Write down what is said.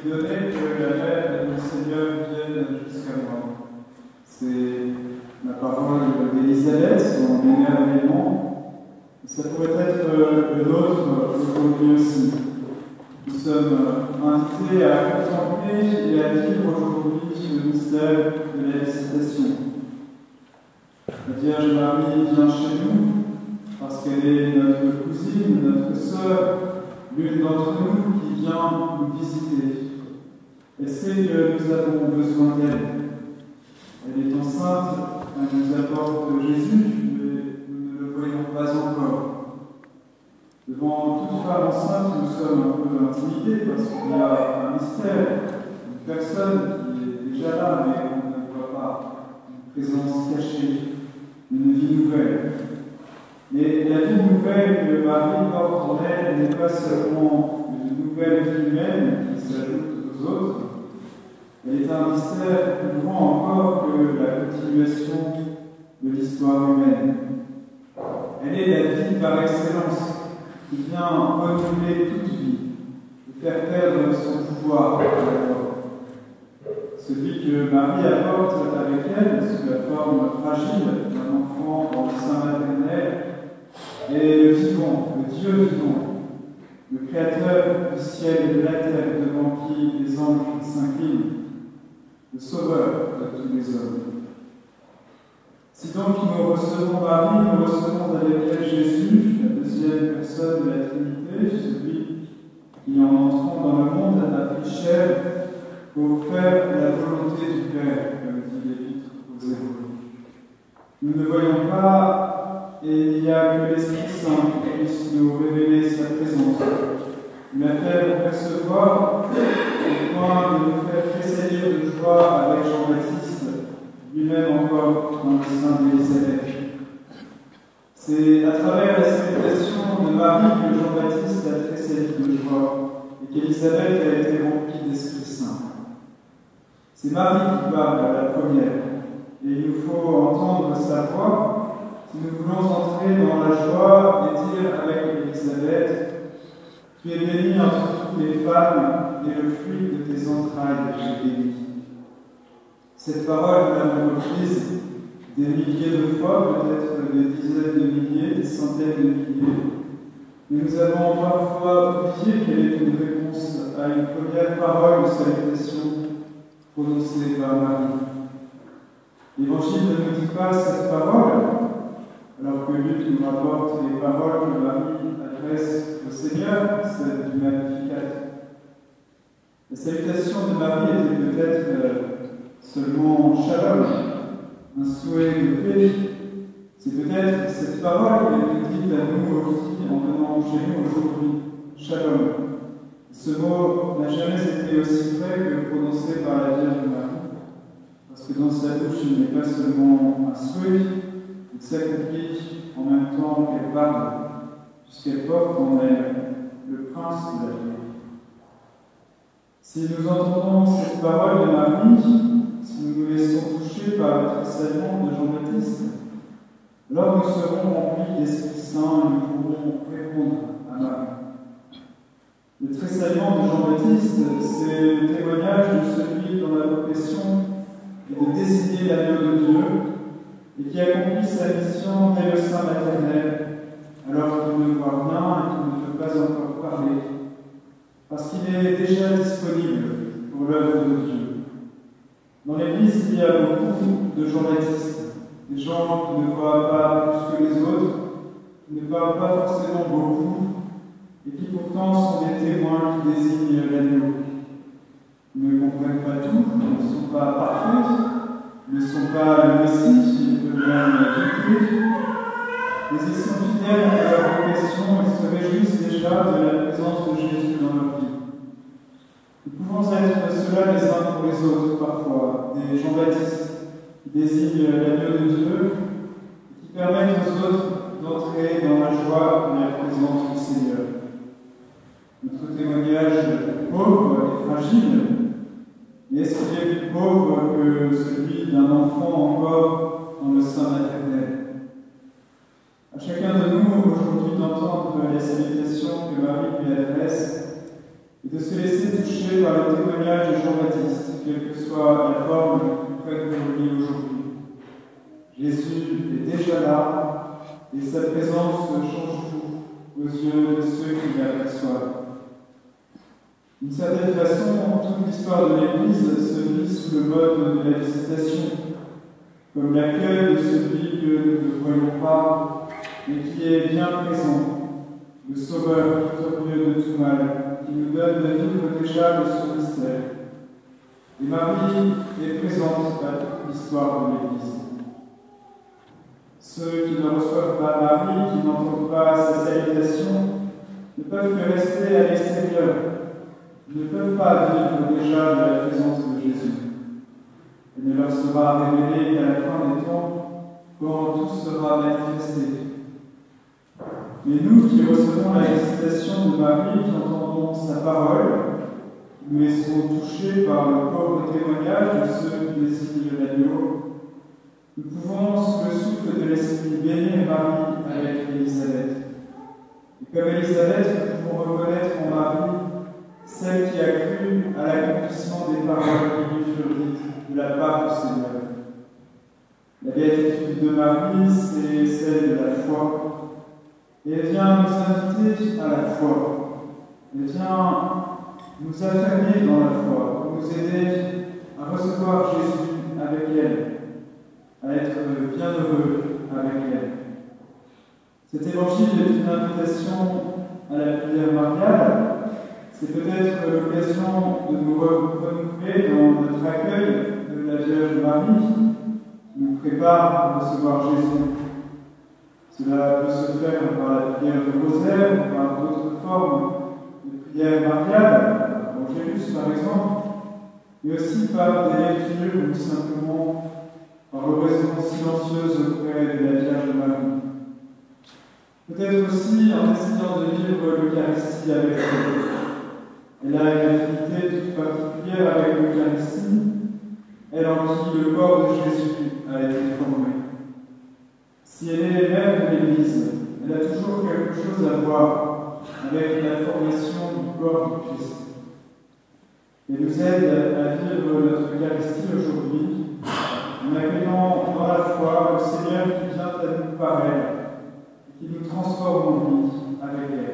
suis donné que la mère du Seigneur vienne jusqu'à moi. C'est la parole d'Élisabeth, son émerveillement. Ça pourrait être le nôtre aujourd'hui aussi. Nous sommes invités à contempler et à vivre aujourd'hui le mystère de la visitation. La Vierge Marie vient chez nous parce qu'elle est notre cousine, notre sœur, l'une d'entre nous qui vient nous visiter. Elle sait que nous avons besoin d'elle. Elle est enceinte, elle nous apporte Jésus, mais nous ne le voyons pas encore. Devant toute femme enceinte, nous sommes un peu intimidés parce qu'il y a un mystère, une personne qui est déjà là, mais on ne voit pas, une présence cachée, une vie nouvelle. Mais la vie nouvelle que Marie porte en elle n'est pas seulement une nouvelle vie humaine qui s'ajoute aux autres, elle est un mystère plus grand encore que la continuation de l'histoire humaine. Elle est la vie par excellence, qui vient renouveler toute vie, et faire perdre son pouvoir à la mort. Celui que Marie apporte avec elle, sous la forme fragile d'un enfant dans le sein maternel, est le vivant, le Dieu vivant, le Créateur du ciel et de la terre devant qui les anges s'inclinent, le Sauveur de tous les hommes. Si donc nous recevons Marie, nous recevons avec elle Jésus, la deuxième personne de la Trinité, celui qui, en entrant dans le monde, a pris chair pour faire la volonté du Père, comme dit l'Épître aux Hébreux. Nous ne voyons pas, et il n'y a que l'Esprit Saint qui puisse nous révéler sa présence. Il m'a fait percevoir au point de nous faire tressaillir de joie avec Jean-Baptiste, lui-même encore dans le sein d'Élisabeth. C'est à travers la salutation de Marie que Jean-Baptiste a tressailli de joie et qu'Élisabeth a été remplie d'Esprit Saint. C'est Marie qui parle à la première, et il nous faut entendre sa voix si nous voulons entrer dans la joie et dire avec Élisabeth: tu es bénie entre toutes les femmes, et le fruit de tes entrailles est béni. Cette parole, nous l'avons reprise des milliers de fois, peut-être des dizaines de milliers, des centaines de milliers. Mais nous avons parfois oublié qu'elle est une réponse à une première parole de salutation prononcée par Marie. L'Évangile ne nous dit pas cette parole, alors que Luc nous rapporte les paroles que Marie adresse au Seigneur, celle du Magnificat. La salutation de Marie était peut-être seulement shalom, un souhait de paix. C'est peut-être cette parole qui est dite à nous aussi en venant chez nous aujourd'hui, shalom. Ce mot n'a jamais été aussi vrai que prononcé par la Vierge Marie, parce que dans sa bouche, il n'est pas seulement un souhait, il s'accomplit en même temps qu'elle parle, puisqu'elle porte en elle le prince de la vie. Si nous entendons cette parole de Marie, si nous nous laissons toucher par le tressaillement de Jean-Baptiste, alors nous serons remplis d'Esprit Saint et nous pourrons répondre à Marie. Le tressaillement de Jean-Baptiste, c'est le témoignage de celui dont la vocation est de désigner l'agneau de Dieu et qui accomplit sa mission dès le sein maternel, alors qu'il ne voit rien et qu'il ne peut pas encore parler, parce qu'il est déjà disponible pour l'œuvre de Dieu. Dans l'Église, il y a beaucoup de Jean-Baptiste, des gens qui ne voient pas plus que les autres, qui ne parlent pas forcément beaucoup, et qui pourtant sont des témoins qui désignent l'agneau. Ils ne comprennent pas tout, ils ne sont pas parfaits, ils ne sont pas le Messie, ils peuvent même douter, mais ils sont fidèles à leur vocation et se réjouissent déjà de la présence de Jésus dans leur vie. Nous pouvons être cela les uns pour les autres parfois, des Jean-Baptiste qui désignent l'agneau de Dieu et qui permettent aux autres d'entrer dans la joie et la présence du Seigneur. Notre témoignage est pauvre et fragile, mais est-ce qu'il est plus pauvre que celui d'un enfant encore dans le sein maternel? À chacun de nous aujourd'hui d'entendre les salutations que Marie lui adresse et de se laisser toucher par le témoignage de Jean-Baptiste, quelle que soit la forme prête pour lui aujourd'hui. Jésus est déjà là, et sa présence change tout aux yeux de ceux qui l'aperçoivent. D'une certaine façon, toute l'histoire de l'Église se vit sous le mode de la visitation, comme l'accueil de celui que nous ne voyons pas, mais qui est bien présent, le Sauveur tout au milieu de tout mal, qui nous donne de vivre déjà de son mystère. Et Marie est présente à toute l'histoire de l'Église. Ceux qui ne reçoivent pas Marie, qui n'entendent pas sa salutation, ne peuvent que rester à l'extérieur, ne peuvent pas vivre déjà de la présence de Jésus. Elle ne leur sera révélée qu'à la fin des temps, quand tout sera manifesté. Mais nous qui recevons la visitation de Marie, qui entendons sa parole, nous laissons toucher par le pauvre témoignage de ceux qui désirent l'agneau, nous pouvons, sous le souffle de l'Esprit, bénir Marie avec Élisabeth. Et comme Élisabeth, nous pouvons reconnaître en Marie celle qui a cru à l'accomplissement des paroles qui lui furent dites de la part du Seigneur. La béatitude de Marie, c'est celle de la foi. Et elle vient nous inviter à la foi. Elle vient nous affermir dans la foi, pour nous aider à recevoir Jésus avec elle, à être bienheureux avec elle. Cet évangile est une invitation à la prière mariale. C'est peut-être l'occasion de nous renouveler dans notre accueil de la Vierge Marie, qui nous prépare à recevoir Jésus. Cela peut se faire par la prière du rosaire ou par d'autres formes de prière mariale, l'Angélus par exemple, mais aussi par des lectures ou simplement par l'oraison silencieuse auprès de la Vierge Marie. Peut-être aussi en essayant de vivre l'Eucharistie avec elle. Elle a une affinité toute particulière avec l'Eucharistie, elle en qui le corps de Jésus a été formé. Si elle est mère de l'Église, elle a toujours quelque chose à voir avec la formation du corps du Christ. Elle nous aide à vivre notre Eucharistie aujourd'hui en accueillant dans la foi le Seigneur qui vient à nous par elle et qui nous transforme en vie avec elle.